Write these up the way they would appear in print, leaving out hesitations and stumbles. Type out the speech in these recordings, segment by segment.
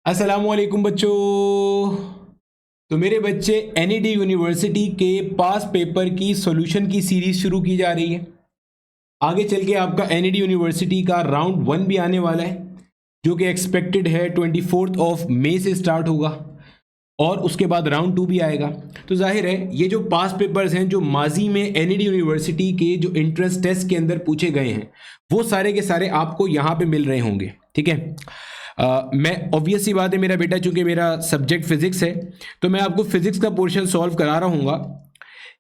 अस्सलामुअलैकुम बच्चों। तो मेरे बच्चे एनईडी यूनिवर्सिटी के पास पेपर की सॉल्यूशन की सीरीज शुरू की जा रही है। आगे चल के आपका एनईडी यूनिवर्सिटी का राउंड 1 भी आने वाला है, जो कि एक्सपेक्टेड है 24 मई से स्टार्ट होगा, और उसके बाद राउंड 2 भी आएगा। तो जाहिर है ये जो पास पेपर्स हैं जो माजी में एनईडी यूनिवर्सिटी के जो इंट्रेंस टेस्ट के अंदर पूछे गए हैं, वो सारे के सारे आपको यहाँ पे मिल रहे होंगे। ठीक है। मैं ऑब्वियस सी बात है, मेरा बेटा चूंकि मेरा सब्जेक्ट फिजिक्स है तो मैं आपको फिजिक्स का पोर्शन सॉल्व करा रहा हूँ।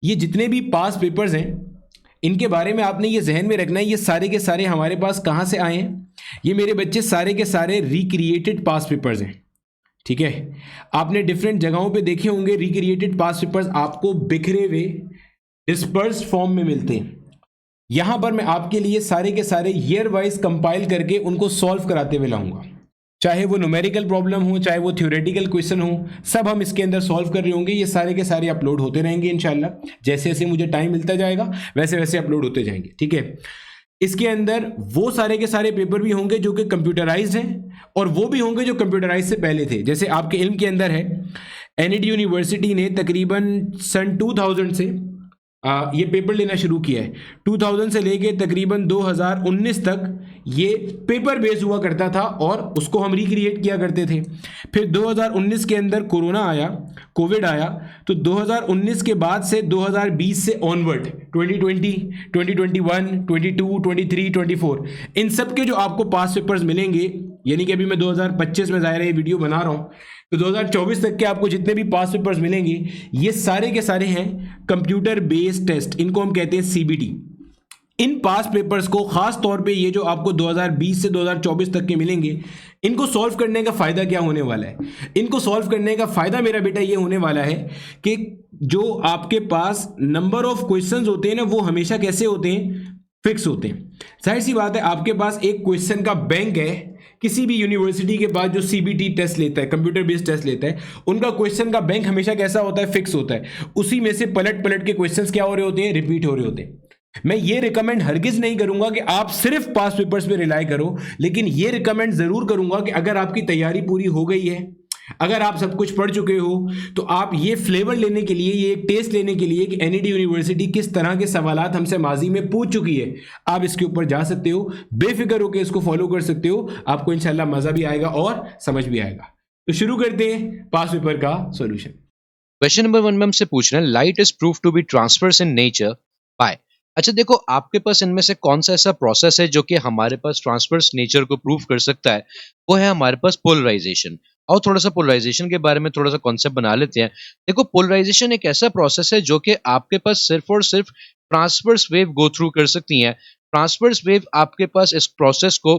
ये जितने भी पास पेपर्स हैं इनके बारे में आपने ये जहन में रखना है, ये सारे के सारे हमारे पास कहाँ से आए हैं। ये मेरे बच्चे सारे के सारे रिक्रिएटेड पास पेपर्स हैं। ठीक है। आपने डिफरेंट जगहों पे देखे होंगे रिक्रिएटेड पास पेपर्स आपको बिखरे हुए डिस्पर्स्ड फॉर्म में मिलते हैं। यहां पर मैं आपके लिए सारे के सारे ईयर वाइज कंपाइल करके उनको सॉल्व कराते हुए लाऊंगा। चाहे वो न्यूमेरिकल प्रॉब्लम हो, चाहे वो थ्योरेटिकल क्वेश्चन हो, सब हम इसके अंदर सॉल्व कर रहे होंगे। ये सारे के सारे अपलोड होते रहेंगे इंशाल्लाह। जैसे जैसे मुझे टाइम मिलता जाएगा वैसे वैसे अपलोड होते जाएंगे। ठीक है। इसके अंदर वो सारे के सारे पेपर भी होंगे जो कि कंप्यूटराइज्ड हैं, और वो भी होंगे जो कंप्यूटराइज से पहले थे। जैसे आपके इल्म के अंदर है, एनईडी यूनिवर्सिटी ने तकरीबन सन 2000 से ये पेपर लेना शुरू किया है। 2000 से लेके तकरीबन 2019 तक ये पेपर बेस हुआ करता था और उसको हम रिक्रिएट किया करते थे। फिर 2019 के अंदर कोरोना आया, कोविड आया, तो 2019 के बाद से 2020 से ऑनवर्ड 2020, 2021, 22, 23, 24 इन सब के जो आपको पास पेपर्स मिलेंगे, यानी कि अभी मैं 2025 में ज़ाहिर है ये वीडियो बना रहा हूँ, तो 2024 तक के आपको जितने भी पास पेपर्स मिलेंगे ये सारे के सारे हैं कंप्यूटर बेस्ड टेस्ट। इनको हम कहते हैं सीबीटी। इन पास पेपर्स को खास तौर पे ये जो आपको 2020 से 2024 तक के मिलेंगे, इनको सॉल्व करने का फायदा क्या होने वाला है? इनको सॉल्व करने का फायदा मेरा बेटा ये होने वाला है कि जो आपके पास नंबर ऑफ क्वेश्चंस होते हैं ना, वो हमेशा कैसे होते हैं? फिक्स होते हैं। जाहिर सी बात है, आपके पास एक क्वेश्चन का बैंक है। किसी भी यूनिवर्सिटी के पास जो सीबीटी टेस्ट लेता है, कंप्यूटर बेस्ड टेस्ट लेता है, उनका क्वेश्चन का बैंक हमेशा कैसा होता है? फिक्स होता है। उसी में से पलट पलट के क्वेश्चंस क्या हो रहे होते हैं? रिपीट हो रहे होते हैं। मैं ये रिकमेंड हरगिज नहीं करूंगा कि आप सिर्फ पास पेपर्स पे रिलाई करो, लेकिन ये रिकमेंड जरूर करूंगा कि अगर आपकी तैयारी पूरी हो गई है, अगर आप सब कुछ पढ़ चुके हो, तो आप ये फ्लेवर लेने के लिए, ये एक टेस्ट लेने के लिए कि एनईडी यूनिवर्सिटी किस तरह के सवालात हमसे माजी में पूछ चुकी है, आप इसके ऊपर जा सकते हो, बेफिक्र होकर इसको फॉलो कर सकते हो। आपको इंशाल्लाह मजा भी आएगा और समझ भी आएगा। तो शुरू करते हैं पास पेपर का सॉल्यूशन। क्वेश्चन नंबर 1 में हमसे पूछ रहे हैं, light is prove to be transfers in nature by. अच्छा देखो, आपके पास इनमें से कौन सा ऐसा प्रोसेस है जो कि हमारे पास ट्रांसफर्स नेचर को प्रूव कर सकता है? वो है हमारे पास पोलराइजेशन। और थोड़ा सा पोलराइजेशन के बारे में थोड़ा सा कॉन्सेप्ट बना लेते हैं। देखो, पोलराइजेशन एक ऐसा प्रोसेस है जो कि आपके पास सिर्फ और सिर्फ ट्रांसवर्स वेव गो थ्रू कर सकती हैं। ट्रांसवर्स वेव आपके पास इस प्रोसेस को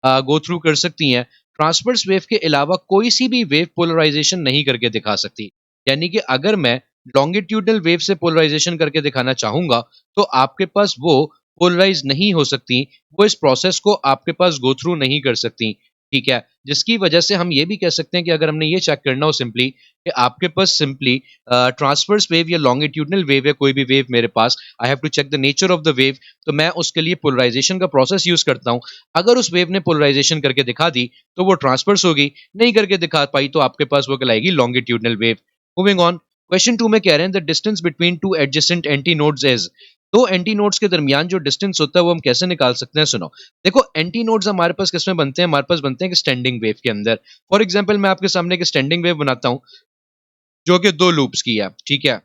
गो थ्रू कर सकती हैं। ट्रांसवर्स वेव के अलावा कोई सी भी वेव पोलराइजेशन नहीं करके दिखा सकती। यानी कि अगर मैं लॉन्गिट्यूडनल वेव से पोलराइजेशन करके दिखाना चाहूंगा तो आपके पास वो पोलराइज नहीं हो सकती, वो इस प्रोसेस को आपके पास गो थ्रू नहीं कर सकती। ठीक है, जिसकी वजह से हम ये भी कह सकते हैं कि अगर हमने ये चेक करना हो सिंपली कि आपके पास सिंपली ट्रांसवर्स वेव या लॉन्गिट्यूडनल वेव या कोई भी वेव मेरे पास, I have to check the nature of the wave, तो मैं उसके लिए पोलराइजेशन का प्रोसेस यूज करता हूं। अगर उस वेव ने पोलराइजेशन करके दिखा दी तो वो ट्रांसवर्स होगी, नहीं करके दिखा पाई तो आपके पास वो कहलाएगी longitudinal wave. Moving on, question 2 में कह रहे हैं the distance between two adjacent anti nodes is. दो एंटी नोड्स के दरमियान जो डिस्टेंस होता है वो हम कैसे निकाल सकते हैं? सुनो, देखो एंटी नोड्स हमारे पास किसमें बनते हैं? हमारे पास बनते हैं स्टैंडिंग वेव के अंदर। फॉर एग्जांपल मैं आपके सामने एक स्टैंडिंग वेव बनाता हूं जो कि दो लूप्स की है। ठीक है,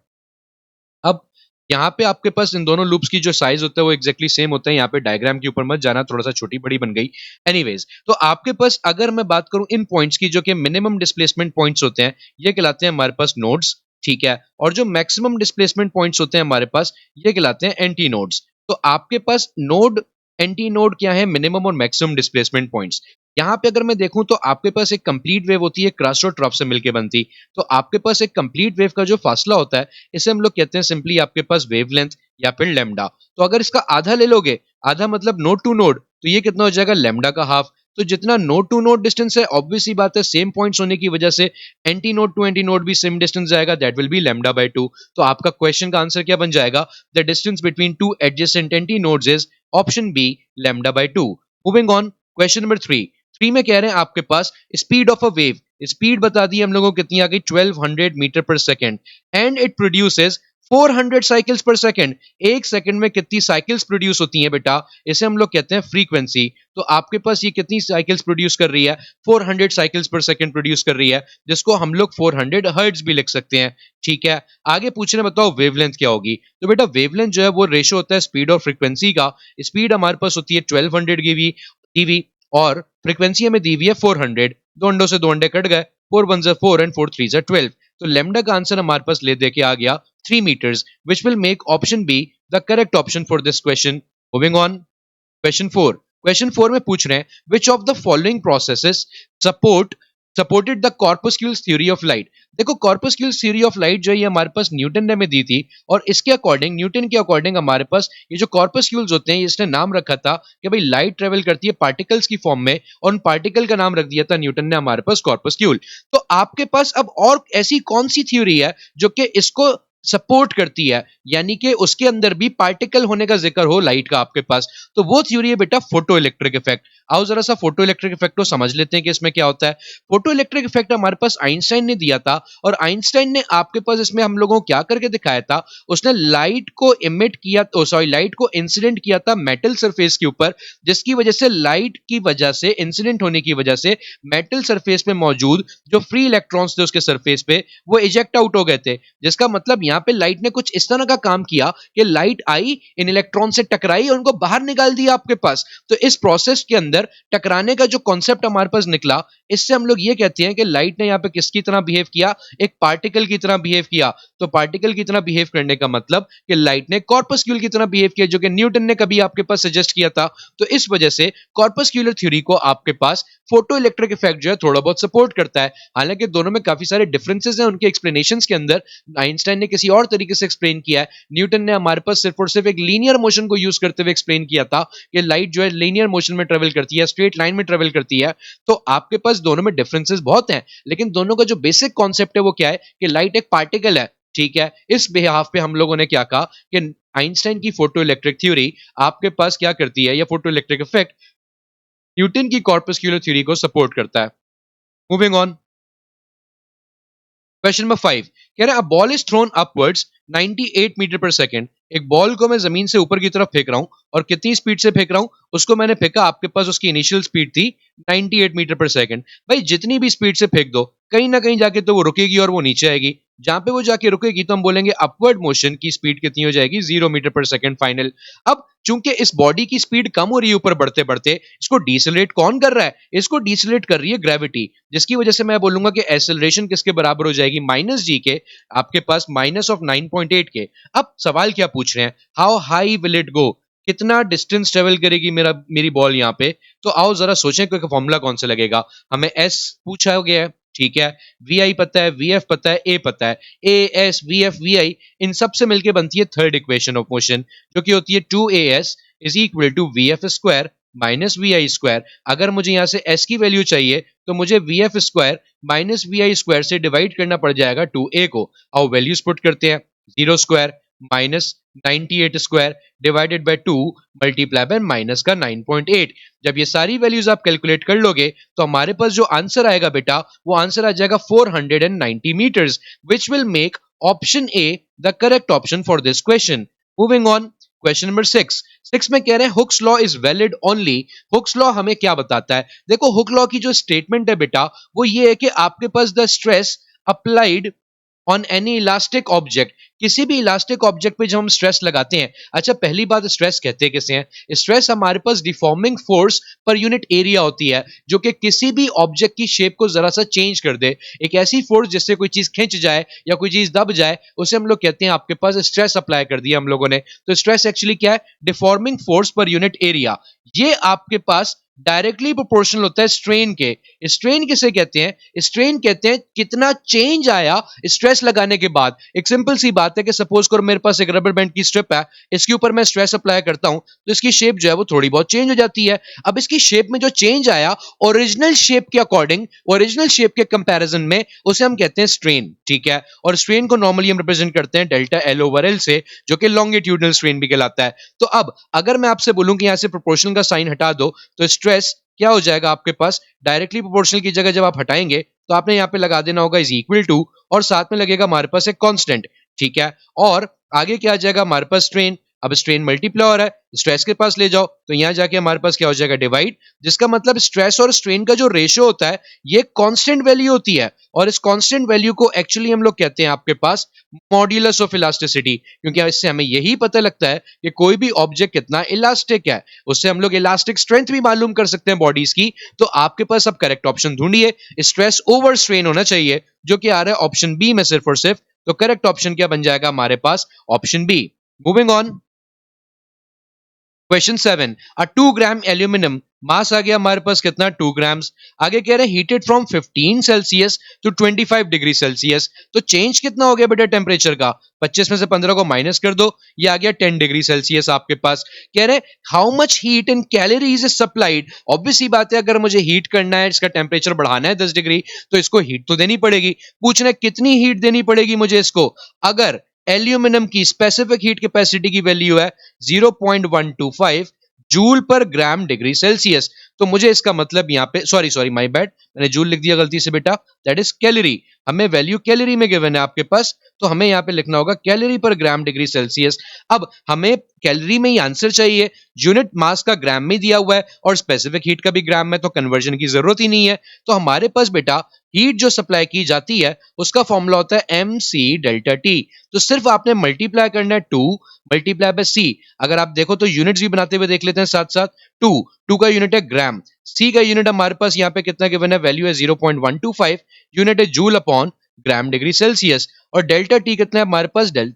अब यहाँ पे आपके पास इन दोनों लूप्स की जो साइज होता है वो एक्जेक्टली सेम होता है। यहाँ पे डायग्राम के ऊपर मत जाना, थोड़ा सा छोटी बड़ी बन गई। एनीवेज, तो आपके पास अगर मैं बात करूं इन पॉइंट्स की जो कि मिनिमम डिस्प्लेसमेंट पॉइंट्स होते हैं, ये कहलाते हैं हमारे पास नोड्स। ठीक है, और जो मैक्सिमम डिस्प्लेसमेंट पॉइंट्स होते हैं हमारे पास, ये कहलाते हैं एंटी नोड्स। तो आपके पास नोड, एंटी नोड क्या है? मिनिमम और मैक्सिमम डिस्प्लेसमेंट पॉइंट्स। यहाँ पे अगर मैं देखूं तो आपके पास एक कंप्लीट वेव होती है क्रस्ट और ट्रफ से मिलकर बनती। तो आपके पास एक कंप्लीट वेव का जो फासला होता है, इसे हम लोग कहते हैं सिंपली आपके पास वेवलेंथ या फिर लैम्डा। तो अगर इसका आधा ले लोगे, आधा मतलब नोड टू नोड, तो ये कितना हो जाएगा? लैम्डा का हाफ। तो जितना नोड टू नोड डिस्टेंस है, ऑब्वियस सी बात है सेम पॉइंट्स होने की वजह से anti node to anti node भी सेम डिस्टेंस जाएगा, that will be lambda by 2। तो आपका क्वेश्चन का आंसर क्या बन जाएगा? The distance between two adjacent anti nodes is option B, lambda by 2। Moving on, question number 3 में कह रहे हैं आपके पास speed of a wave speed बता दी हम लोगों को कितनी आ गई 1200 मीटर पर second and it produces 400 cycles पर सेकेंड। एक सेकंड में कितनी साइकिल्स प्रोड्यूस होती हैं बेटा, इसे हम लोग कहते हैं फ्रीक्वेंसी। तो आपके पास ये कितनी साइकिल्स प्रोड्यूस कर रही है, 400 साइकिल्स पर सेकंड प्रोड्यूस कर रही है, जिसको हम लोग 400 हर्ट्ज भी लिख सकते हैं। ठीक है, आगे पूछ रहे बताओ वेवलेंथ क्या होगी। तो बेटा वेवलेंथ जो है वो रेशो होता है स्पीड और फ्रीक्वेंसी का। स्पीड हमारे पास होती है 1200 टीवी और फ्रीक्वेंसी हमें दी हुई है 400। दो अंडों से दो अंडे कट गए, 4 1 4 एंड 4 3 12। तो लेमडा का आंसर हमारे पास ले दे के आ गया 3 meters, which will make option B the correct option for this question. Moving on, question 4. Question 4 में पूछ रहे हैं which of the following processes supported the corpuscular theory of light। देखो corpuscular theory of light जो ये हमारे पास Newton ने हमें दी थी और इसके अकॉर्डिंग न्यूटन के अकॉर्डिंग हमारे पास ये जो corpuscles होते हैं इसने नाम रखा था कि भाई लाइट ट्रेवल करती है पार्टिकल्स की फॉर्म में और उन पार्टिकल का नाम रख दिया था न्यूटन ने हमारे पास corpuscle। तो आपके पास अब और ऐसी कौन सी थ्योरी है जो कि इसको सपोर्ट करती है, यानी कि उसके अंदर भी पार्टिकल होने का जिक्र हो लाइट का आपके पास, तो वो थ्योरी है बेटा फोटो इलेक्ट्रिक इफेक्ट। आओ जरा सा फोटो इलेक्ट्रिक इफेक्ट को समझ लेते हैं कि इसमें क्या होता है। फोटो इलेक्ट्रिक इफेक्ट हमारे पास आइंस्टाइन ने दिया था और आइंस्टाइन ने आपके पास इसमें हम लोगों को क्या करके दिखाया था, उसने लाइट को इमिट किया, लाइट को इंसिडेंट किया था मेटल सरफेस के ऊपर, जिसकी वजह से लाइट की वजह से इंसिडेंट होने की वजह से मेटल सरफेस पे मौजूद जो फ्री इलेक्ट्रॉन्स थे उसके सरफेस पे वो इजेक्ट आउट हो गए थे। जिसका मतलब यहाँ पे लाइट ने कुछ इस तरह का काम किया कि लाइट आई, इन इलेक्ट्रॉन से टकराई और उनको बाहर निकाल दिया आपके पास। तो इस प्रोसेस के अंदर टकराने का जो कॉन्सेप्ट हमारे पास निकला, इससे हम लोग ये कहते हैं कि लाइट ने यहाँ पे किसकी तरह बिहेव किया, एक पार्टिकल की तरह बिहेव किया। तो पार्टिकल की तरह बिहेव करने का मतलब कि लाइट ने कॉर्पस्क्यूल की तरह बिहेव किया, जो कि न्यूटन ने कभी आपके पास सजेस्ट किया था। तो इस वजह से कॉर्पस्क्यूलर थ्योरी को आपके पास फोटो इलेक्ट्रिक इफेक्ट जो है थोड़ा बहुत सपोर्ट करता है। हालांकि दोनों में काफी सारे डिफरेंसेस हैं उनके एक्सप्लेनेशंस के अंदर। आइंस्टाइन ने किसी और तरीके से एक्सप्लेन किया है, न्यूटन ने हमारे पास सिर्फ और सिर्फ एक लीनियर मोशन को यूज करते हुए एक्सप्लेन किया था कि लाइट जो है लीनियर मोशन में ट्रेवल करती है, स्ट्रेट लाइन में ट्रेवल करती है। तो आपके पास दोनों में डिफरेंसेस बहुत हैं, लेकिन दोनों का जो बेसिक कॉन्सेप्ट है वो क्या है कि लाइट एक पार्टिकल है। ठीक है, इस बिहाफ पे हम लोगों ने क्या कहा कि आइंस्टाइन की फोटो इलेक्ट्रिक थ्योरी आपके पास क्या करती है, या फोटो इलेक्ट्रिक इफेक्ट न्यूटन की कॉर्पस्क्यूलर थ्योरी को सपोर्ट करता है। मूविंग ऑन, क्वेश्चन नंबर 5 कह रहा है a ball is thrown upwards 98 metre per second. एक बॉल को मैं जमीन से ऊपर की तरफ फेंक रहा हूं और कितनी स्पीड से फेंक रहा हूं, उसको मैंने फेंका, आपके पास उसकी इनिशियल स्पीड थी 98 मीटर पर सेकंड। भाई जितनी भी स्पीड से फेंक दो, कहीं ना कहीं जाके तो वो रुकेगी और वो नीचे आएगी। जहां पे वो जाके रुकेगी तो हम बोलेंगे अपवर्ड मोशन की स्पीड कितनी हो जाएगी, 0 मीटर पर सेकंड फाइनल। अब चूंकि इस बॉडी की स्पीड कम हो रही है ऊपर बढ़ते बढ़ते, इसको डिसलेट कौन कर रहा है, इसको डिसलेट कर रही है ग्रेविटी, जिसकी वजह से मैं बोलूंगा कि एक्सेलरेशन किसके बराबर हो जाएगी, माइनस जी के, आपके पास माइनस ऑफ 9.8 के। अब सवाल क्या पूछ रहे हैं, how high will it go, कितना डिस्टेंस ट्रेवल करेगी मेरी बॉल यहाँ पे। तो आओ जरा सोचें कि फॉर्मूला कौन सा लगेगा। हमें एस पूछा गया है, ठीक है, वी आई पता है, वी एफ पता है, ए पता है, A S V F V I, इन सब से मिलकर बनती है थर्ड इक्वेशन ऑफ मोशन, जो कि होती है 2as is equal to V F square minus V I square. अगर मुझे यहाँ से s की वैल्यू चाहिए तो मुझे V F square minus V I square से डिवाइड करना पड़ जाएगा 2a को। आओ वैल्यूज पुट करते हैं, 0 square minus 98 square divided by 2 multiply by minus का 9.8। जब ये सारी वैल्यूज आप कैलकुलेट कर लोगे तो हमारे पास जो आंसर आएगा बेटा, वो आंसर आ जाएगा 490 metres, which will make option A the correct option for this question. Moving on, question number 6 में कह रहे हैं Hooke's law is valid only. Hooke's law हमें क्या बताता है, देखो हुक लॉ की जो स्टेटमेंट है बेटा, वो ये है कि आपके पास the stress applied on any elastic object, किसी भी इलास्टिक ऑब्जेक्ट पे जब हम स्ट्रेस लगाते हैं, अच्छा पहली बात स्ट्रेस कहते हैं किसे हैं, स्ट्रेस हमारे पास deforming force per unit area होती है, जो कि किसी भी ऑब्जेक्ट की शेप को जरा सा चेंज कर दे। एक ऐसी फोर्स जिससे कोई चीज खिंच जाए या कोई चीज दब जाए, उसे हम लोग कहते हैं आपके पास स्ट्रेस अप्लाई कर दिया हम लोगों ने। तो स्ट्रेस एक्चुअली क्या है, deforming force per unit area. ये आपके पास डायरेक्टली प्रोपोर्शनल होता है स्ट्रेन के। स्ट्रेन किसे कहते हैं, स्ट्रेन कहते हैं कितना चेंज आया स्ट्रेस लगाने के बाद। एक सिंपल सी बात है कि सपोज करो मेरे पास एक रबर बैंड की स्ट्रिप है, इसके ऊपर मैं स्ट्रेस अप्लाई करता हूं तो इसकी शेप जो है वो थोड़ी बहुत चेंज हो जाती है। अब इसकी शेप में जो चेंज आया ओरिजिनल शेप के अकॉर्डिंग, ओरिजिनल शेप के कंपैरिजन में, उसे हम कहते हैं स्ट्रेन। ठीक है, और स्ट्रेन को नॉर्मली हम रिप्रेजेंट करते हैं डेल्टा एल ओवर एल से, जो कि लॉन्गिट्यूडनल स्ट्रेन भी कहलाता है। तो अब अगर मैं आपसे बोलूं कि यहां से प्रोपोर्शनल का साइन हटा दो, तो स्ट्रेस क्या हो जाएगा आपके पास, डायरेक्टली प्रोपोर्शनल की जगह जब आप हटाएंगे तो आपने यहाँ पे लगा देना होगा इज इक्वल टू, और साथ में लगेगा हमारे पास एक कांस्टेंट, ठीक है। और आगे क्या आ जाएगा हमारे पास स्ट्रेन, अब स्ट्रेन मल्टीप्लाई हो रहा है, स्ट्रेस के पास ले जाओ तो यहाँ जाके हमारे पास क्या हो जाएगा डिवाइड, जिसका मतलब स्ट्रेस और स्ट्रेन का जो रेशियो होता है ये कांस्टेंट वैल्यू होती है, और इस कांस्टेंट वैल्यू को एक्चुअली हम लोग कहते हैं आपके पास मॉड्यूलस ऑफ इलास्टिसिटी, क्योंकि इससे हमें यही पता लगता है कि कोई भी ऑब्जेक्ट कितना इलास्टिक है, उससे हम लोग इलास्टिक स्ट्रेंथ भी मालूम कर सकते हैं बॉडीज की। तो आपके पास अब करेक्ट ऑप्शन ढूंढिए, स्ट्रेस ओवर स्ट्रेन होना चाहिए, जो कि आ रहा है ऑप्शन बी में सिर्फ और सिर्फ। तो करेक्ट ऑप्शन क्या बन जाएगा हमारे पास, option B. Moving on, question 7, a 2 gram aluminium mass आ गया हमारे पास कितना, 2 ग्राम्स। आगे कह रहे हैं heated from 15 Celsius to 25 degree Celsius, तो चेंज कितना हो गया बेटा टेम्परेचर का, 25 में से 15 को माइनस कर दो, ये आ गया 10 डिग्री सेल्सियस आपके पास। कह रहे how much heat in calories is supplied, obvious सी बात है अगर मुझे हीट करना है, इसका टेम्परेचर बढ़ाना है 10 डिग्री, तो इसको हीट तो देनी पड़ेगी। पूछना है कितनी हीट देनी पड़ेगी मुझे इसको, अगर एल्यूमिनियम की स्पेसिफिक हीट कैपेसिटी की वैल्यू है 0.125 जूल पर ग्राम डिग्री सेल्सियस, तो मुझे इसका मतलब यहाँ पे सॉरी माय बैड, मैंने जूल लिख दिया गलती से बेटा, दैट इज कैलोरी, हमें वैल्यू कैलोरी में गिवन है आपके पास, तो हमें यहाँ पे लिखना होगा कैलोरी पर ग्राम डिग्री सेल्सियस। अब हमें कैलोरी में ही आंसर चाहिए, यूनिट मास का ग्राम में दिया हुआ है और स्पेसिफिक हीट का भी ग्राम में, तो कन्वर्जन की जरूरत ही नहीं है। तो हमारे पास बेटा हीट जो सप्लाई की जाती है उसका फॉर्मूला होता है एम सी डेल्टा टी, तो सिर्फ आपने मल्टीप्लाई करना है 2 मल्टीप्लाई बाय सी। अगर आप देखो तो यूनिट्स भी बनाते हुए देख लेते हैं साथ साथ, 2 का यूनिट है ग्राम, सी का यूनिट हमारे पास यहाँ पे कितना गिवन है, वैल्यू है 0.125, यूनिट है joule upon gram degree Celsius, और डेल्टा टी कितना है हमारे पास 10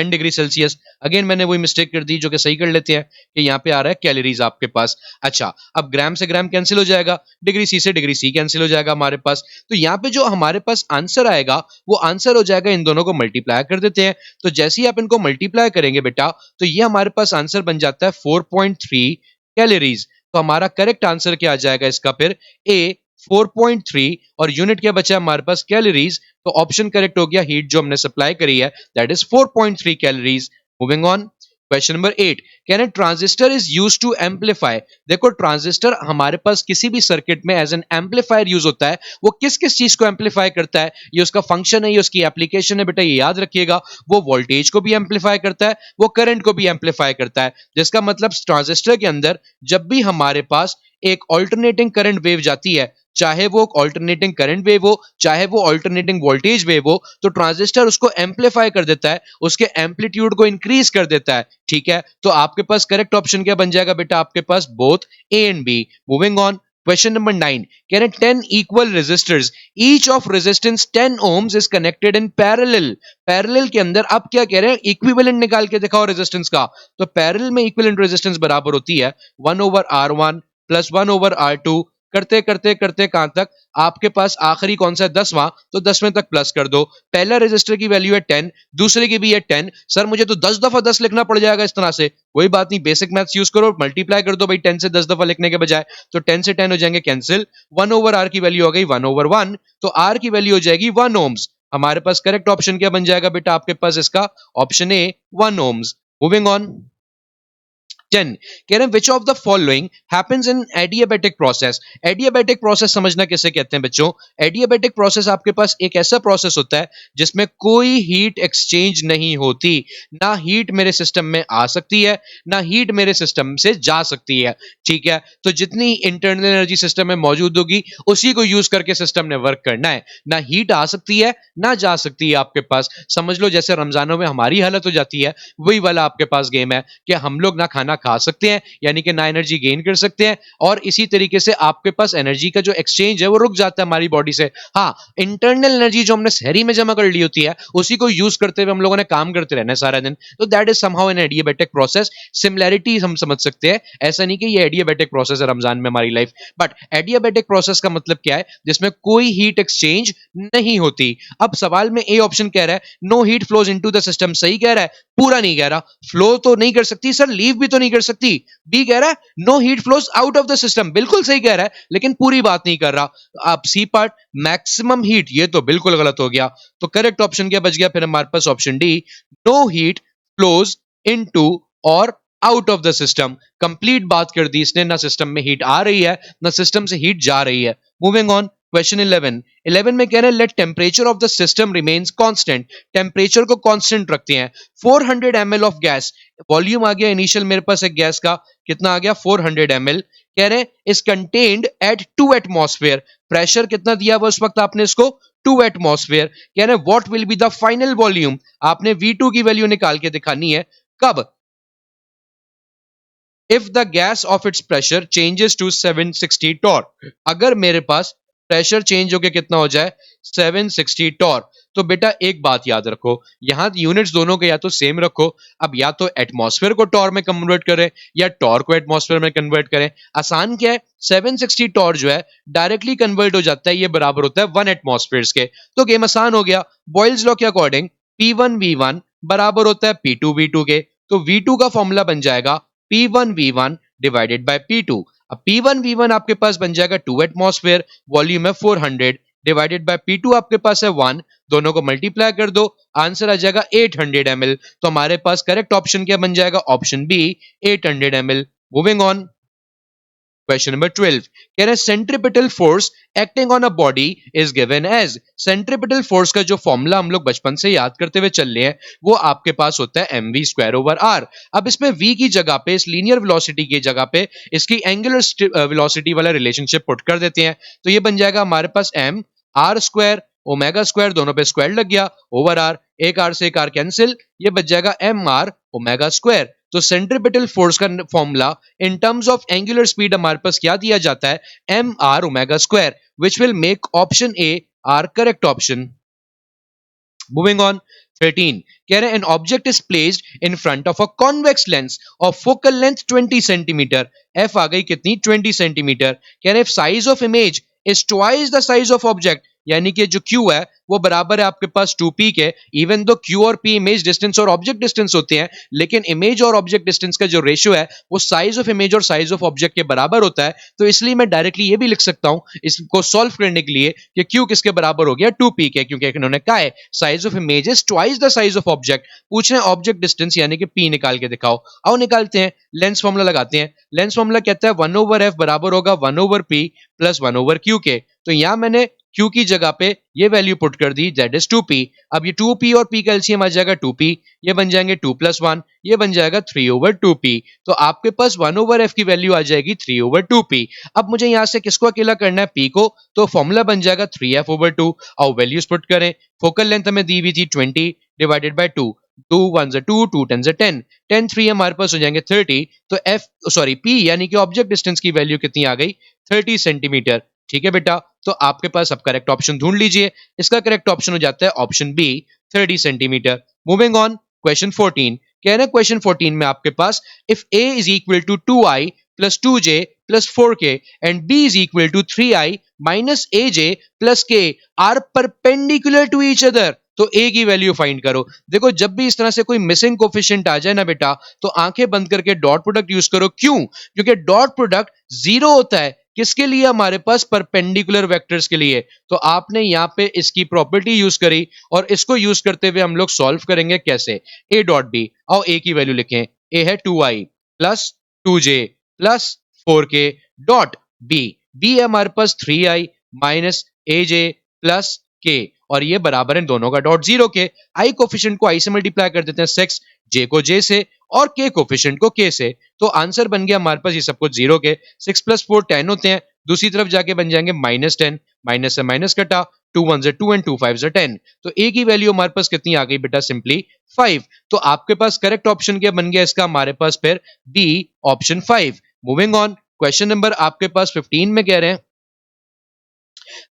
डिग्री सेल्सियस। अगेन मैंने वही मिस्टेक कर दी जो कि सही कर लेते हैं कि यहाँ पे आ रहा है कैलोरीज आपके पास। अच्छा, अब ग्राम से ग्राम कैंसिल हो जाएगा, डिग्री सी से डिग्री सी कैंसिल हो जाएगा हमारे पास, तो यहाँ पे जो हमारे पास आंसर आएगा वो आंसर हो जाएगा, इन दोनों को मल्टीप्लाई कर देते हैं, तो जैसे ही आप इनको मल्टीप्लाई करेंगे बेटा तो ये हमारे पास आंसर बन जाता है 4.3 कैलोरीज। तो हमारा करेक्ट आंसर क्या आ जाएगा इसका फिर, ए 4.3, और यूनिट क्या बचा हमारे पास, कैलोरीज, तो ऑप्शन करेक्ट हो गया, हीट जो हमने सप्लाई करी है that is 4.3 calories. Moving on, question number 8, can a transistor is used to amplify, देखो ट्रांजिस्टर हमारे पास किसी भी सर्किट में एज एन एम्पलीफायर यूज होता है, वो किस किस चीज को एम्पलीफाई करता है, ये उसका फंक्शन है, ये उसकी एप्लीकेशन है बेटा, ये याद रखिएगा। वो वोल्टेज को भी एम्पलीफाई करता है, वो करंट को भी एम्पलीफाई करता है, जिसका मतलब ट्रांजिस्टर के अंदर जब भी हमारे पास एक ऑल्टरनेटिंग करंट वेव जाती है, चाहे वो ऑल्टरनेटिंग करंट वेव हो, चाहे वो ऑल्टरनेटिंग वोल्टेज वेव हो, तो ट्रांजिस्टर उसको एम्पलीफाई कर देता है, उसके एम्पलीट्यूड को इंक्रीज कर देता है, ठीक है। तो आपके पास करेक्ट ऑप्शन क्या बन जाएगा बेटा, आपके पास both A and B. Moving on, question number 9, can 10 equal resistors each of resistance 10 ohms is connected in parallel, parallel के अंदर आप क्या कह रहे हैं, इक्विवेलेंट निकाल के दिखाओ रेजिस्टेंस का, तो पैरेलल में इक्विवेलेंट रेजिस्टेंस बराबर होती है 1/R1 प्लस 1/R2, करते करते करते कहां तक, आपके पास आखिरी कौन सा है, 10वां, तो 10वें तक प्लस कर दो। पहला रेजिस्टर की वैल्यू है 10, दूसरे की भी है 10, सर मुझे तो 10 दफा 10 लिखना पड़ जाएगा इस तरह से, कोई बात नहीं, बेसिक मैथ्स यूज करो, मल्टीप्लाई कर दो भाई 10 से 10 दफा लिखने के बजाय, तो 10 से 10 हो जाएंगे कैंसिल, 1/R की वैल्यू हो गई 1/1, तो R की वैल्यू हो जाएगी 1 ohms। हमारे पास करेक्ट ऑप्शन क्या बन जाएगा बेटा आपके पास इसका, option A 1 ohms। Moving on, 10, कह रहे हैं which of the following happens in adiabatic process, adiabatic process समझना कैसे कहते हैं बच्चों, एडियाबैटिक प्रोसेस आपके पास एक ऐसा प्रोसेस होता है जिसमें कोई हीट एक्सचेंज नहीं होती, ना हीट मेरे सिस्टम में आ सकती है ना हीट मेरे सिस्टम से जा सकती है, ठीक है। तो जितनी इंटरनल एनर्जी सिस्टम में मौजूद होगी उसी को यूज करके सिस्टम ने वर्क करना है, ना हीट आ सकती है ना जा सकती है आपके पास। समझ लो जैसे रमजानों में हमारी हालत हो जाती है, वही वाला आपके पास गेम है कि हम लोग ना खाना खा सकते हैं, यानी कि ना एनर्जी गेन कर सकते हैं, और इसी तरीके से आपके पास एनर्जी का जो एक्सचेंज है वो रुक जाता है हमारी बॉडी से। हाँ, इंटरनल एनर्जी जो हमने शहरी में जमा कर ली होती है उसी को यूज करते हुए हम लोगों ने काम करते रहना है सारा दिन, तो that is somehow an adiabatic process. Similarity हम समझ सकते हैं, ऐसा नहीं कि ये एडियाबैटिक प्रोसेस है रमजान में हमारी लाइफ, बट एडियाबैटिक प्रोसेस का मतलब क्या है, जिसमें कोई हीट एक्सचेंज नहीं होती। अब सवाल में ए ऑप्शन कह रहा है no heat flows into the system, सही कह रहा है, पूरा नहीं कह रहा, फ्लो तो नहीं कर सकती सर, लीव भी तो नहीं कर सकती। बी कह रहा है no heat flows out of the system, बिल्कुल सही कह रहा है लेकिन पूरी बात नहीं कर रहा। अब सी पार्ट मैक्सिमम हीट, ये तो बिल्कुल गलत हो गया, तो करेक्ट ऑप्शन क्या बच गया फिर हमारे पास, option D, no heat flows into और out of the system. Complete बात कर दी इसने, ना सिस्टम में हीट आ रही है ना सिस्टम से हीट जा रही है। मूविंग ऑन, क्वेश्चन 11 में कह रहे हैं let temperature of the system remains constant, temperature को कांस्टेंट रखते हैं। 400 ml ऑफ गैस, वॉल्यूम आ गया इनिशियल मेरे पास एक गैस का, कितना आ गया 400 ml। कह रहे हैं is contained at 2 atmosphere, pressure कितना दिया हुआ उस वक्त आपने इसको 2 एटमॉस्फेयर। कह रहे हैं what will be the final volume, आपने V2 की वैल्यू निकाल के दिखानी है कब, if the gas of its pressure changes to 760 torr, अगर मेरे पास प्रेशर चेंज होके कितना हो जाए 760 टॉर। तो बेटा एक बात याद रखो, यहां यूनिट्स दोनों के या तो सेम रखो, अब या तो एटमॉस्फेयर को टॉर में कन्वर्ट करें या टॉर को एटमॉस्फेयर में कन्वर्ट करें। आसान क्या है, 760 टॉर जो है डायरेक्टली कन्वर्ट हो जाता है, ये बराबर होता है 1 एटमॉस्फेयर के। तो गेम आसान हो गया, बॉयल्स लॉ के अकॉर्डिंग P1V1 बराबर होता है P2V2 के, तो V2 का फॉर्मूला बन जाएगा P1V1 डिवाइडेड बाय P2। अब P1V1 आपके पास बन जाएगा 2 एटमॉस्फेयर, वॉल्यूम है 400 डिवाइडेड बाय P2 आपके पास है 1, दोनों को मल्टीप्लाई कर दो, आंसर आ जाएगा 800 ml। तो हमारे पास करेक्ट ऑप्शन क्या बन जाएगा, option B 800 ml। Moving on, question number 12 कह रहे हैं centripetal force acting on a body is given as, centripetal force का जो फॉर्मूला हम लोग बचपन से याद करते हुए चल रहे हैं वो आपके पास होता है mv²/r। अब इसमें v की जगह पे, इस लीनियर वेलोसिटी की जगह पे इसकी एंगुलर वेलोसिटी वाला रिलेशनशिप पुट कर देते हैं, तो ये बन जाएगा हमारे पास m r² ओमेगा स्क्वायर, दोनों पे स्क्वायर लग गया, ओवर आर, एक आर से एक आर कैंसिल, ये बच जाएगा एम आर ओमेगा स्क्वायर। तो सेंट्रीपिटल फोर्स का formula in terms of angular speed हमारे पास क्या दिया जाता है, M R omega square, which will make option A our correct option. Moving on, 13 कह रहे हैं an object is placed in front of a convex lens of focal length 20 centimetre, F आ गई कितनी 20 सेंटीमीटर। कह रहे हैं size of image is twice the size of object, यानी कि जो Q है वो बराबर है आपके पास 2p के, इवन दो Q और P इमेज डिस्टेंस और ऑब्जेक्ट डिस्टेंस होते हैं, लेकिन इमेज और ऑब्जेक्ट डिस्टेंस का जो रेशियो है वो साइज ऑफ इमेज और साइज ऑफ ऑब्जेक्ट के बराबर होता है। तो इसलिए मैं डायरेक्टली ये भी लिख सकता हूं इसको सॉल्व करने के लिए कि Q किसके बराबर हो गया 2p के, क्योंकि इन्होंने कहा है size of image is twice the size of object. पूछ रहे हैं ऑब्जेक्ट डिस्टेंस यानी कि P निकाल के दिखाओ, आओ निकालते हैं, लेंस फॉर्मूला लगाते हैं। लेंस फॉर्मूला कहता है 1/f बराबर होगा 1/p प्लस 1/q के, तो यहां मैंने Q की जगह पे ये वैल्यू पुट कर दी, दैट इज 2p। अब ये 2p और p का एलसीएम आ जाएगा 2p, ये बन जाएंगे 2 + 1, ये बन जाएगा 3/2p। तो आपके पास 1/f की वैल्यू आ जाएगी 3/2p। अब मुझे यहां से किसको अकेला करना है, p को, तो फॉर्मूला बन जाएगा 3f/2। और वैल्यूज पुट करें, फोकल लेंथ हमें दी हुई थी 20 डिवाइडेड बाय 2, 2 1 2, 2 10 10, 10 3 हमारे पास हो जाएंगे 30। तो p यानी कि ऑब्जेक्ट डिस्टेंस की वैल्यू कितनी आ गई 30 सेंटीमीटर। ठीक है बेटा, तो आपके पास अब करेक्ट ऑप्शन ढूंढ लीजिए, इसका करेक्ट ऑप्शन हो जाता है option B 30 centimetre. Moving on, question 14 कह रहे हैं क्वेश्चन 14 में आपके पास if a is equal to 2i plus 2j plus 4k and b is equal to 3i minus aj plus k are perpendicular to each other, तो a की value find करो। देखो जब भी इस तरह से कोई मिसिंग कोफिशिएंट आ जाए ना बेटा, तो आंखें बंद करके डॉट प्रोडक्ट यूज करो। क्यों? क्योंकि डॉट प्रोडक्ट जीरो होता है किसके लिए, हमारे पास परपेंडिकुलर वेक्टर्स के लिए। तो आपने यहां पे इसकी प्रॉपर्टी यूज करी और इसको यूज करते हुए हम लोग सॉल्व करेंगे कैसे, a डॉट बी। आओ a की वैल्यू लिखें, a है 2i plus 2j plus 4k dot b, b है हमारे पास 3i minus aj plus k, और ये बराबर है दोनों का डॉट जीरो के। i कोफिशिएंट को i से मल्टीप्लाई कर देते हैं 6, j को j से और k कोफिशिएंट को k से, तो आंसर बन गया हमारे पास ये सब कुछ जीरो के। 6 + 4 10 होते हैं, दूसरी तरफ जाके बन जाएंगे -10, माइनस से माइनस कटा, 2 1 2 एंड 2 5 10, तो a की वैल्यू हमारे पास कितनी आ गई बेटा, सिंपली 5। तो आपके पास करेक्ट ऑप्शन क्या बन गया इसका, हमारे पास फिर B option 5। Moving on, question number आपके पास 15 में कह रहे हैं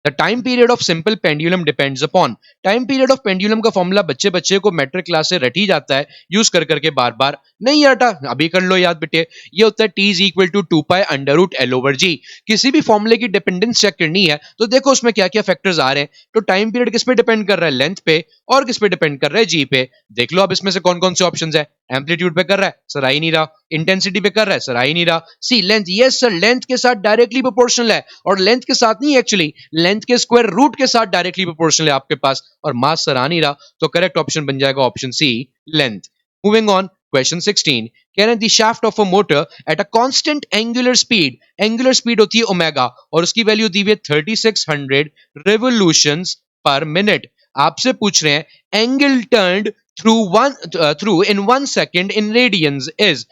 the time period of simple pendulum depends upon, time period of pendulum का फॉर्मूला बच्चे बच्चे को मैट्रिक क्लास से रट ही जाता है यूज कर करके, बार बार नहीं रटा अभी कर लो याद बेटे। ये होता है t is equal to 2π √L/g। किसी भी फॉर्मूले की डिपेंडेंस चेक करनी है तो देखो उसमें क्या क्या फैक्टर्स आ रहे हैं। तो टाइम पीरियड किस पे डिपेंड कर रहा है, लेंथ पे, और किस पे डिपेंड कर रहा है, जी पे। देख लो अब इसमें से कौन कौन से ऑप्शंस है, एम्पलीट्यूड पे कर रहा है सर आ ही नहीं रहा, इंटेंसिटी पे कर रहा है सर आ ही नहीं रहा, C length, yes sir length के साथ डायरेक्टली प्रोपोर्शनल है, और लेंथ के साथ नहीं एक्चुअली लेंथ के स्क्वायर रूट के साथ डायरेक्टली प्रोपोर्शनल है आपके पास, और मास सर आ नहीं रहा, तो करेक्ट ऑप्शन बन जाएगा option C length. Moving on, question 16 कह रहे हैं the shaft of a motor at a constant angular speed होती है ओमेगा और उसकी वैल्यू दी हुई है 3600 रेवोल्यूशंस पर मिनट। आपसे पूछ रहे हैं angle turned through in 1 second in radians is,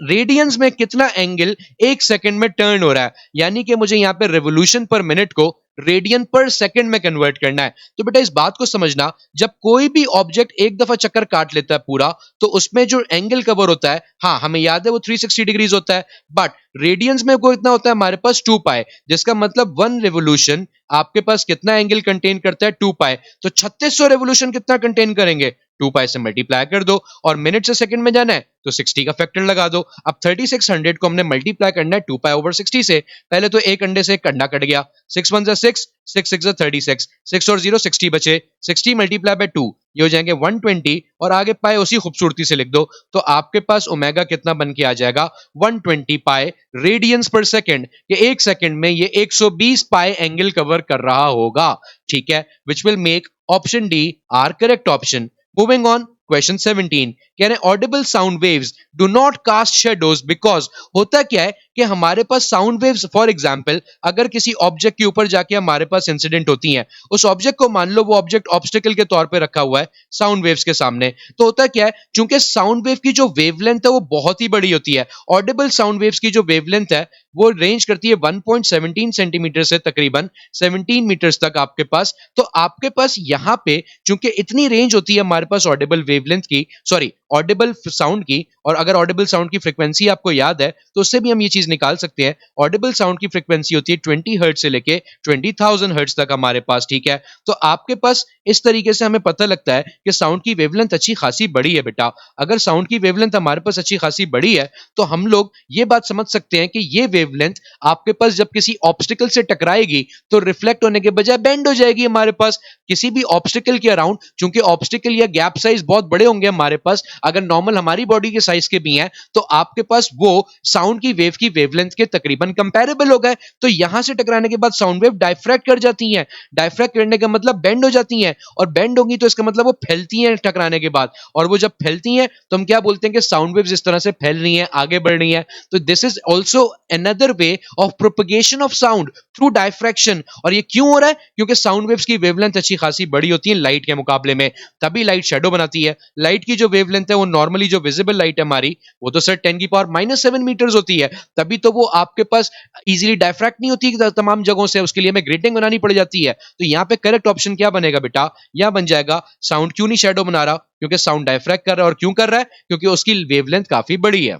radians में कितना एंगल 1 सेकंड में टर्न हो रहा है, यानी कि मुझे यहां पे रेवोल्यूशन पर मिनट को रेडियन पर सेकंड में कन्वर्ट करना है। तो बेटा इस बात को समझना, जब कोई भी ऑब्जेक्ट एक दफा चक्कर काट लेता है पूरा, तो उसमें जो एंगल कवर होता है, हाँ हमें याद है वो 360 डिग्रीज होता है, बट रेडियंस में को इतना होता है हमारे पास 2 पाई, जिसका मतलब 1 रेवोल्यूशन आपके पास कितना एंगल कंटेन करता है 2 पाई। तो 3600 रेवोल्यूशन कितना कंटेन करेंगे, 2 पाई से मल्टीप्लाई कर दो, और मिनट से सेकंड में जाना है तो 60 का फैक्टर लगा दो। अब 3600 को हमने मल्टीप्लाई करना है 2 पाई ओवर 60 से। पहले तो एक अंडे से एक अंडा कट गया, 6 1 6, 6 6 36, 6 और 0 60 बचे, 60 मल्टीप्लाई बाय 2 ये हो जाएंगे 120, और आगे पाई उसी खूबसूरती से लिख दो, तो आपके पास ओमेगा कितना बन के आ जाएगा 120 पाई रेडियंस पर सेकंड, ये एक सेकंड में ये 120 पाई एंगल कवर कर रहा होगा। ठीक है, which will make option D are correct option. Moving on, question 17 कह रहे हैं audible sound waves do not cast shadows because, होता क्या है कि हमारे पास साउंड वेव्स, फॉर एग्जांपल अगर किसी ऑब्जेक्ट के ऊपर जाके हमारे पास इंसिडेंट होती हैं, उस ऑब्जेक्ट को मान लो वो ऑब्जेक्ट ऑब्स्टिकल के तौर पे रखा हुआ है साउंड वेव्स के सामने, तो होता क्या है, चूंकि साउंड वेव की जो वेवलेंथ है वो बहुत ही बड़ी होती है, ऑडिबल साउंड वेव्स की जो वेवलेंथ है वो रेंज करती है 1.17 सेंटीमीटर से तकरीबन 17 मीटर्स तक आपके पास। तो आपके पास यहां पे चूंकि इतनी रेंज होती है हमारे पास ऑडिबल वेवलेंथ की, सॉरी ऑडिबल साउंड की, और अगर ऑडिबल साउंड की फ्रीक्वेंसी आपको याद है तो उससे भी हम ये चीज निकाल सकते हैं, ऑडिबल साउंड की फ्रीक्वेंसी होती है 20 हर्ट्ज से लेके 20,000 हर्ट्ज तक हमारे पास। ठीक है, तो आपके पास इस तरीके से हमें पता लगता है कि साउंड की वेवलेंथ अच्छी खासी बड़ी है बेटा। अगर साउंड की वेवलेंथ हमारे पास अच्छी खासी बड़ी है तो हम लोग ये बात समझ सकते हैं कि ये वेवलेंथ आपके पास जब किसी ऑब्स्टिकल से टकराएगी तो रिफ्लेक्ट होने के बजाय बेंड हो जाएगी हमारे पास किसी भी ऑब्स्टिकल के अराउंड, चूंकि ऑब्स्टिकल या गैप साइज बहुत बड़े होंगे हमारे पास, अगर नॉर्मल हमारी बॉडी के साइज के भी हैं तो आपके पास वो साउंड की वेवलेंथ के तकरीबन कंपैरेबल हो गए। तो यहां से टकराने के बाद साउंड वेव डायफ्रैक्ट कर जाती हैं, डायफ्रैक्ट करने का मतलब बेंड हो जाती हैं, और बेंड होंगी तो इसका मतलब वो फैलती हैं टकराने के बाद, और वो जब फैलती हैं तो हम क्या बोलते हैं कि साउंड वेव्स इस तरह से फैल रही हैं, आगे बढ़ रही हैं। तो this is also another way of propagation of sound through diffraction. और ये क्यों हो रहा है, क्योंकि साउंड वेव्स की वेवलेंथ अच्छी खासी बड़ी होती है लाइट के मुकाबले में, तभी लाइट शैडो बनाती है। लाइट की जो वेवलेंथ है वो नॉर्मली जो विजिबल लाइट है हमारी वो तो सर 10⁻⁻7 मीटर्स होती है, तभी तो वो आपके पास इजीली डायफ्रैक्ट नहीं होती तमाम जगहों से, उसके लिए हमें ग्रेटिंग बनानी पड़ जाती है। तो यहां पे करेक्ट ऑप्शन क्या बनेगा बेटा, यह बन जाएगा साउंड क्यों नहीं शैडो बना रहा, क्योंकि साउंड डायफ्रैक्ट कर रहा है, और क्यों कर रहा है, क्योंकि उसकी वेवलेंथ काफी बड़ी है।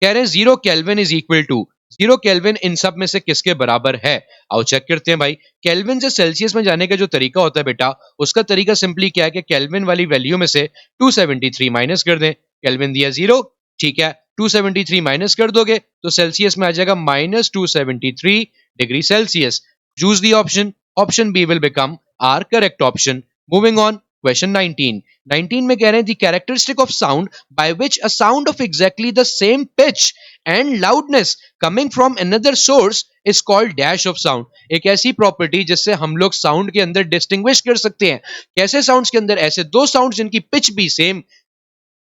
कह रहे हैं 0 kelvin is equal to, 0 kelvin इन सब में से किसके बराबर है। आओ चेक करते हैं भाई। केल्विन से सेल्सियस में जाने का जो तरीका होता है बेटा, उसका तरीका सिंपली क्या है कि केल्विन वाली वैल्यू में से 273 माइनस कर दें। केल्विन दिया 0, ठीक है, 273 माइनस कर दोगे तो सेल्सियस में आ जाएगा -273 degree Celsius. Choose the option, option B will become are correct option. Moving on, question 19 में कह रहे हैं the characteristic of sound by which a sound of exactly the same pitch and loudness coming from another source is called dash of sound. एक ऐसी property जिससे हम लोग sound के अंदर डिस्टिंग्विश कर सकते हैं। कैसे साउंड्स के अंदर, ऐसे दो साउंड्स जिनकी पिच भी सेम,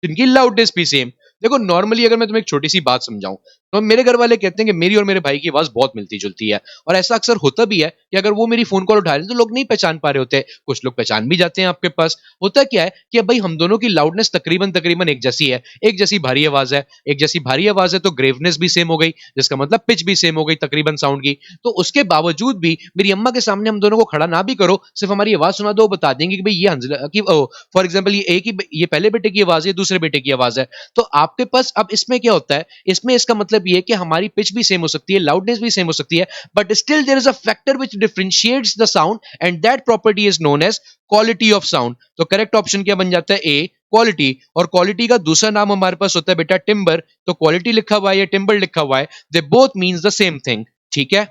जिनकी लाउडनेस भी सेम। देखो नॉर्मली अगर मैं तुम्हें एक छोटी सी बात समझाऊं तो मेरे घर वाले कहते हैं कि मेरी और मेरे भाई की आवाज बहुत मिलती जुलती है, और ऐसा अक्सर होता भी है कि अगर वो मेरी फोन कॉल उठा रहे हैं तो लोग नहीं पहचान पा रहे होते, कुछ लोग पहचान भी जाते हैं आपके पास। होता क्या है कि भाई हम दोनों की लाउडनेस तकरीबन तकरीबन एक जैसी है, एक जैसी भारी आवाज है, एक जैसी भारी आवाज है तो ग्रेवनेस भी सेम हो गई, जिसका मतलब पिच भी सेम हो गई तकरीबन साउंड की। तो उसके बावजूद भी मेरी अम्मा के सामने हम दोनों को खड़ा ना भी करो, सिर्फ हमारी आवाज सुना दो, बता देंगे कि भाई ये हंजला की, फॉर एग्जाम्पल ये एक ही, ये पहले बेटे की आवाज है, दूसरे बेटे की आवाज है। तो आपके पास अब इसमें क्या होता है, इसमें इसका मतलब ये है कि हमारी पिच भी सेम हो सकती है, लाउडनेस भी सेम हो सकती है, but still there is a factor which differentiates the sound and that property is known as quality of sound. तो करेक्ट ऑप्शन क्या बन जाता है, ए क्वालिटी। और क्वालिटी का दूसरा नाम हमारे पास होता है बेटा टिम्बर। तो क्वालिटी लिखा हुआ है या टिम्बर लिखा हुआ है, they both means the same thing. ठीक है,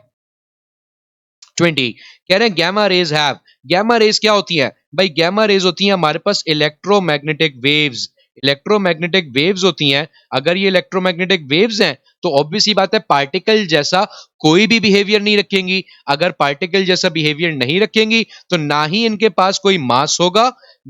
20 कह रहे हैं gamma rays have, gamma rays क्या होती है भाई, गैमा रेज होती हैं हमारे पास इलेक्ट्रोमैग्नेटिक वेव्स, इलेक्ट्रोमैग्नेटिक वेव्स होती हैं। अगर ये इलेक्ट्रोमैग्नेटिक वेव्स हैं तो ऑब्वियस ही बात है पार्टिकल जैसा कोई भी बिहेवियर नहीं रखेंगी। अगर पार्टिकल जैसा बिहेवियर नहीं रखेंगी तो ना ही इनके पास कोई मास होगा,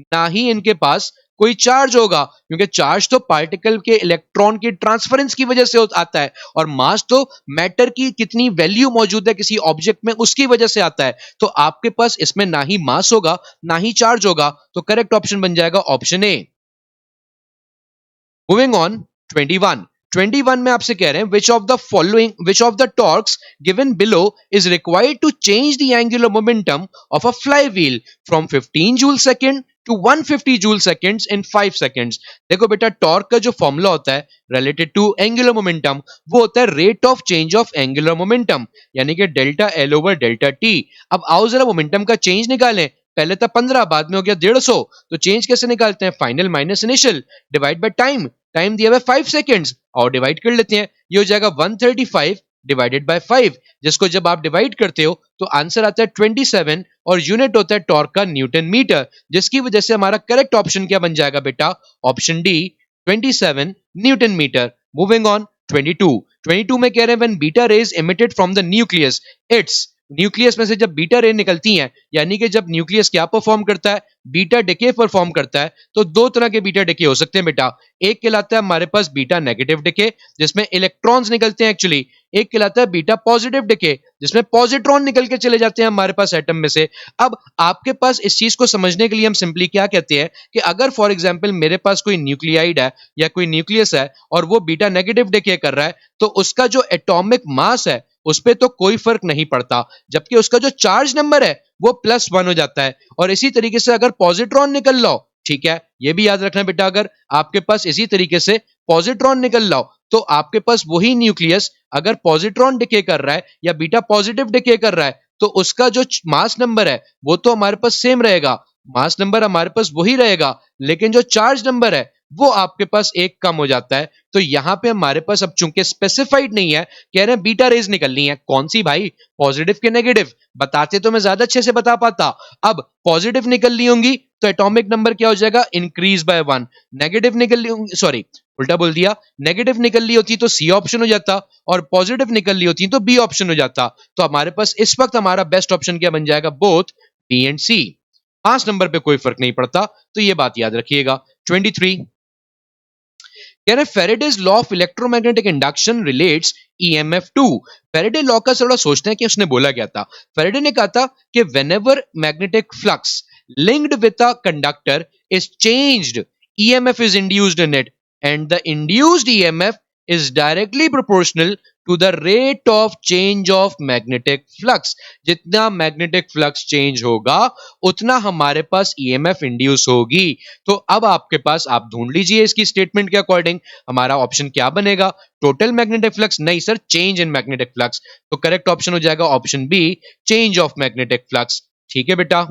ना ही इनके पास कोई चार्ज होगा, क्योंकि चार्ज तो पार्टिकल के इलेक्ट्रॉन की ट्रांसफरेंस की वजह से आता है, और मास तो मैटर की कितनी वैल्यू मौजूद है किसी ऑब्जेक्ट में उसकी वजह से आता है। तो आपके पास इसमें ना ही मास होगा ना ही चार्ज होगा, तो करेक्ट ऑप्शन बन जाएगा ऑप्शन ए। Moving on 21। 21 में आपसे कह रहे हैं which of the torques given below is required to change the angular momentum of a flywheel from 15 joule second to 150 joule seconds in 5 seconds. देखो बेटा, torque का जो फॉर्मूला होता है रिलेटेड टू एंगुलर मोमेंटम, वो होता है rate of change of angular momentum, यानी कि delta L over delta T. अब आओ जरा मोमेंटम का चेंज निकालें। पहले था 15, बाद में हो गया 150, तो चेंज कैसे निकालते हैं? Final minus initial divide by time. Time दिया हुआ 5 सेकेंड्स, और डिवाइड कर लेते हैं। ये हो जाएगा 135 डिवाइडेड बाय 5, जिसको जब आप डिवाइड करते हो तो आंसर आता है 27, और यूनिट होता है टॉर्क का न्यूटन मीटर, जिसकी वजह से हमारा करेक्ट ऑप्शन क्या बन जाएगा बेटा? Option D, 27 newton metre. Moving on 22। 22 में कह रहे हैं when beta rays emitted from the nucleus, its nucleus में से जब बीटा रे निकलती हैं, यानी कि जब न्यूक्लियस क्या परफॉर्म करता है? बीटा डिके परफॉर्म करता है। तो दो तरह के बीटा डिके हो सकते हैं बेटा। एक कहलाता है हमारे पास बीटा नेगेटिव डिके, जिसमें इलेक्ट्रॉन्स निकलते हैं एक्चुअली। एक कहलाता है बीटा पॉजिटिव डिके, जिसमें पॉजिट्रॉन निकल के चले जाते हैं हमारे पास एटम में से। अब आपके पास इस चीज को समझने के लिए हम सिंपली क्या कहते हैं कि अगर फॉर एग्जाम्पल मेरे पास कोई न्यूक्लियाइड है या कोई न्यूक्लियस है और वो बीटा नेगेटिव डिके कर रहा है, तो उसका जो एटॉमिक मास है उस पर तो कोई फर्क नहीं पड़ता, जबकि उसका जो चार्ज नंबर है वो +1 हो जाता है। और इसी तरीके से अगर पॉजिट्रॉन निकल लो, ठीक है, ये भी याद रखना बेटा, अगर आपके पास इसी तरीके से पॉजिट्रॉन निकल लो तो आपके पास वही न्यूक्लियस अगर पॉजिट्रॉन डिके कर रहा है या बीटा पॉजिटिव डिके कर रहा है, तो उसका जो मास नंबर है वो तो हमारे पास सेम रहेगा, मास नंबर हमारे पास वही रहेगा, लेकिन जो चार्ज नंबर है वो आपके पास एक कम हो जाता है। तो यहां पे हमारे पास अब चूंकि स्पेसिफाइड नहीं है, कह रहे हैं बीटा रेज निकलनी है, कौन सी भाई? पॉजिटिव के नेगेटिव? बताते तो मैं ज्यादा अच्छे से बता पाता। अब पॉजिटिव निकल ली होंगी तो एटॉमिक नंबर क्या हो जाएगा? Increase by 1। नेगेटिव निकल ली होंगी, सॉरी उल्टा बोल दिया, नेगेटिव निकल ली होती तो सी ऑप्शन हो जाता, और पॉजिटिव निकल ली होती तो बी ऑप्शन हो जाता। तो हमारे पास इस वक्त हमारा बेस्ट ऑप्शन क्या बन जाएगा? बोथ बी एंड सी। पांच नंबर पे कोई फर्क नहीं पड़ता, तो ये बात याद रखिएगा। 23 कह रहे Faraday's law of electromagnetic induction relates EMF to. Faraday law का थोड़ा सोचते हैं कि उसने बोला क्या था। फेरेडे ने कहा था कि whenever magnetic flux linked with a conductor is changed, EMF is induced in it, and the induced EMF is directly proportional to the rate of change of magnetic flux. जितना मैग्नेटिक फ्लक्स चेंज होगा उतना हमारे पास EMF induce होगी। तो अब आपके पास, आप ढूंढ लीजिए इसकी स्टेटमेंट के अकॉर्डिंग हमारा ऑप्शन क्या बनेगा? टोटल मैग्नेटिक फ्लक्स नहीं sir, change in magnetic flux. तो करेक्ट ऑप्शन हो जाएगा option B, change of magnetic flux. ठीक है बेटा,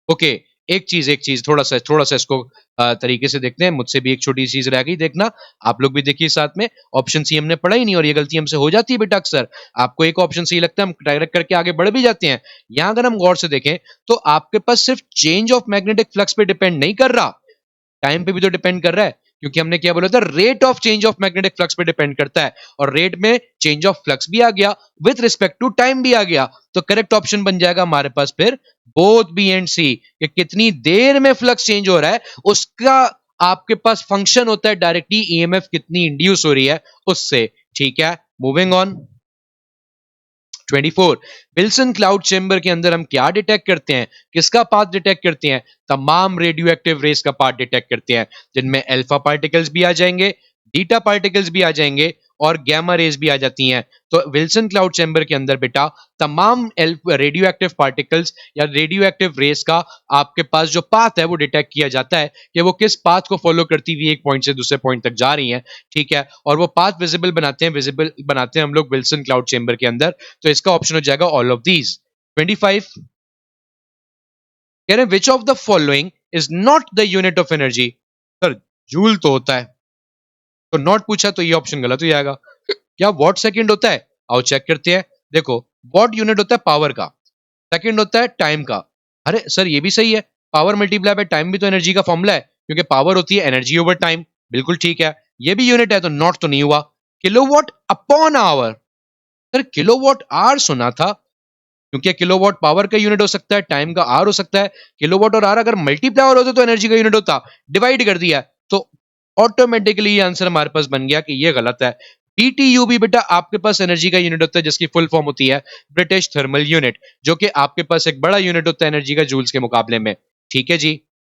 ओके। एक चीज थोड़ा सा इसको तरीके से देखते हैं। मुझसे भी एक छोटी चीज रह गई, देखना आप लोग भी देखिए साथ में। ऑप्शन सी हमने पढ़ा ही नहीं, और ये गलती हमसे हो जाती है बेटा अक्सर। आपको एक ऑप्शन सी लगता है, हम डायरेक्ट करके आगे बढ़ भी जाते हैं। यहां अगर हम गौर से देखें तो आपके पास सिर्फ चेंज ऑफ मैग्नेटिक फ्लक्स पे डिपेंड नहीं कर रहा, टाइम पे भी तो डिपेंड कर रहा है, क्योंकि हमने क्या बोला था? Rate of change of magnetic flux पे डिपेंड करता है, और रेट में चेंज ऑफ फ्लक्स भी आ गया, विथ रिस्पेक्ट टू टाइम भी आ गया। तो करेक्ट ऑप्शन बन जाएगा हमारे पास फिर बोथ बी एंड सी, कि कितनी देर में फ्लक्स चेंज हो रहा है उसका आपके पास फंक्शन होता है डायरेक्टली ईएमएफ कितनी इंड्यूस हो रही है उससे। ठीक है, moving on 24। Wilson cloud chamber के अंदर हम क्या डिटेक्ट करते हैं? किसका पाथ डिटेक्ट करते हैं? तमाम रेडियो एक्टिव रेस का पाथ डिटेक्ट करते हैं, जिनमें अल्फा पार्टिकल्स भी आ जाएंगे, बीटा पार्टिकल्स भी आ जाएंगे, और गैमा रेज भी आ जाती हैं। तो विल्सन क्लाउड चैम्बर के अंदर बेटा तमाम रेडियो एक्टिव पार्टिकल्स या रेडियो एक्टिव रेस का आपके पास जो पाथ है वो डिटेक्ट किया जाता है कि वो किस पाथ को फॉलो करती हुई एक पॉइंट से दूसरे पॉइंट तक जा रही हैं। ठीक है, और वो पाथ विजिबल बनाते हैं हम लोग विल्सन क्लाउड चैम्बर के अंदर। तो इसका ऑप्शन हो जाएगा ऑल ऑफ दीज। 25 कह रहे हैं which of the following is not the unit of energy. Sir joule तो होता है, तो नॉट पूछा तो ये ऑप्शन गलत हो जाएगा। क्या वॉट सेकंड होता है? आओ चेक करते हैं। देखो, वॉट यूनिट होता है पावर का, सेकंड होता है टाइम का। अरे सर ये भी सही है, पावर मल्टीप्लाई बाय टाइम भी तो एनर्जी का फॉर्मूला है, क्योंकि पावर होती है एनर्जी ओवर टाइम। बिल्कुल ठीक है, ये भी यूनिट है, तो नॉट तो नहीं हुआ। Kilowatt upon hour, sir kilowatt hour सुना था, क्योंकि किलोवाट पावर का यूनिट हो सकता है, टाइम का आर हो सकता है। किलोवाट और आर अगर मल्टीप्लाई होते तो एनर्जी का यूनिट होता, डिवाइड कर दिया तो ऑटोमेटिकली ये आंसर हमारे पास बन गया कि ये गलत है। BTU भी बेटा आपके पास एनर्जी का यूनिट होता है जिसकी फुल फॉर्म होती है ब्रिटिश थर्मल यूनिट, जो कि आपके पास एक बड़ा यूनिट होता है एनर्जी का जूल्स के मुकाबले में। ठीक है जी।